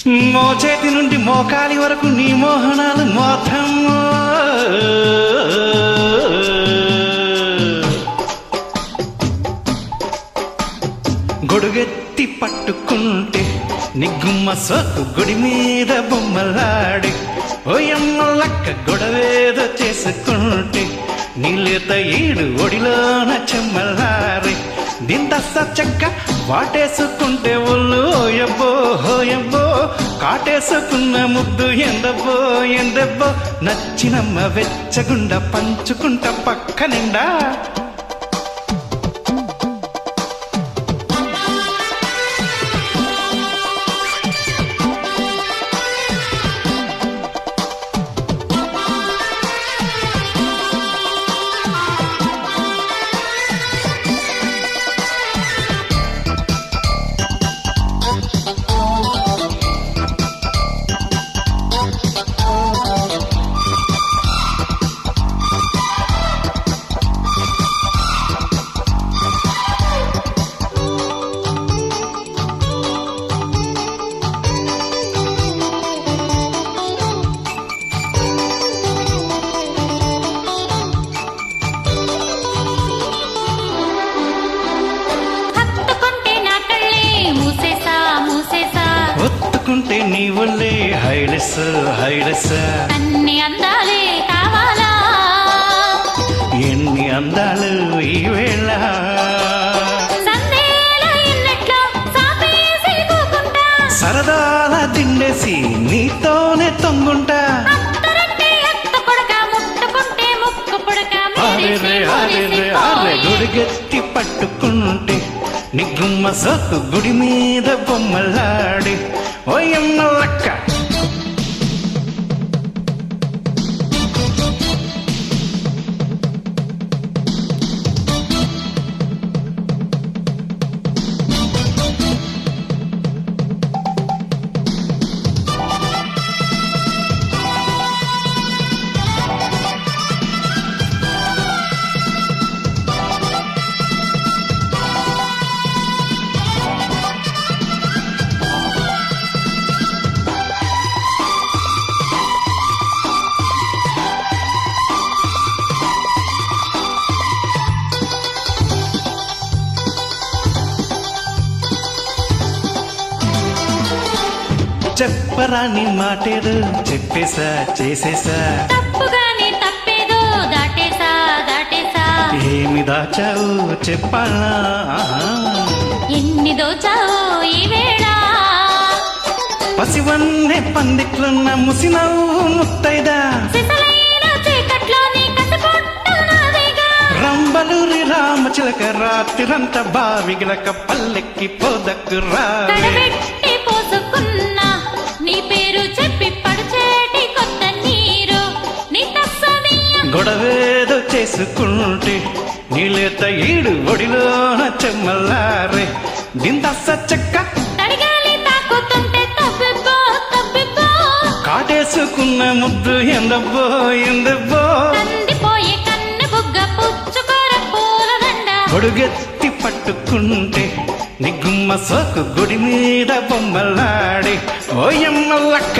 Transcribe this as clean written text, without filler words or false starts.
మోచేతి నుండి మోకాలి వరకు నీ మోహనాలు మొత్తం గొడుగెత్తి పట్టుకుంటే నిగ్గుమ్మ సోకు గుడి మీద బొమ్మలాడి ఓయమ్మలక్క గొడవేదో చేసుకుంటే నీలేత ఈడు ఒడిలోన చెమ్మలారి దిందస్త చెక్క వాటేసుకుంటే ఒళ్ళు ఓయబ్బో హోయబ్బో కాటేసుకున్న ముద్దు ఎందబ్బో ఎందబ్బో నచ్చినమ్మ వెచ్చగుండ పంచుకుంట పక్క నిండా ఒత్తుకుంటే నీ వల్లే హైలెస్ హైలెస్ అన్ని అందాలే కావాలా ఎన్ని అందాలు ఈ వేళ సరదాల దిండేసి నీతోనే తొంగుంటా గుడిగెత్తి పట్టుకుంటే నిగ్గుమ్మ సోకు గుడి మీద బొమ్మలాడి ఓయమ్మ లక్క చెప్పరాని మాటేదో చెప్పేసా చేసేసా తప్పుగానే తప్పేదో దాటేసా దాటేసా ఏమి దాచావు చెప్పాలా ఎన్ని దోచావో ఈ వేళ పసివన్నే పందిట్లున్న ముసినవ్వు ముత్తైదా రంబలూరి రామచిలక రాత్రిరంత బావిగిలక పల్లెక్కి పోదక్కు రా నీ పేరు చెప్పి పడిచేటి కొత్త నీరు గొడవేదో చేసుకుంటే నీలేత ఈడు ఒడిలోన చెమ్మల్లారే దిందస్స చెక్క కాటేసుకున్న ముద్దు ఎందబ్బో ఎందబ్బో గొడుగెత్తి పట్టుకుంటే నిగ్గుమ్మ సోకు గుడి మీద బొమ్మలాడి ఓయమ్మ లక్క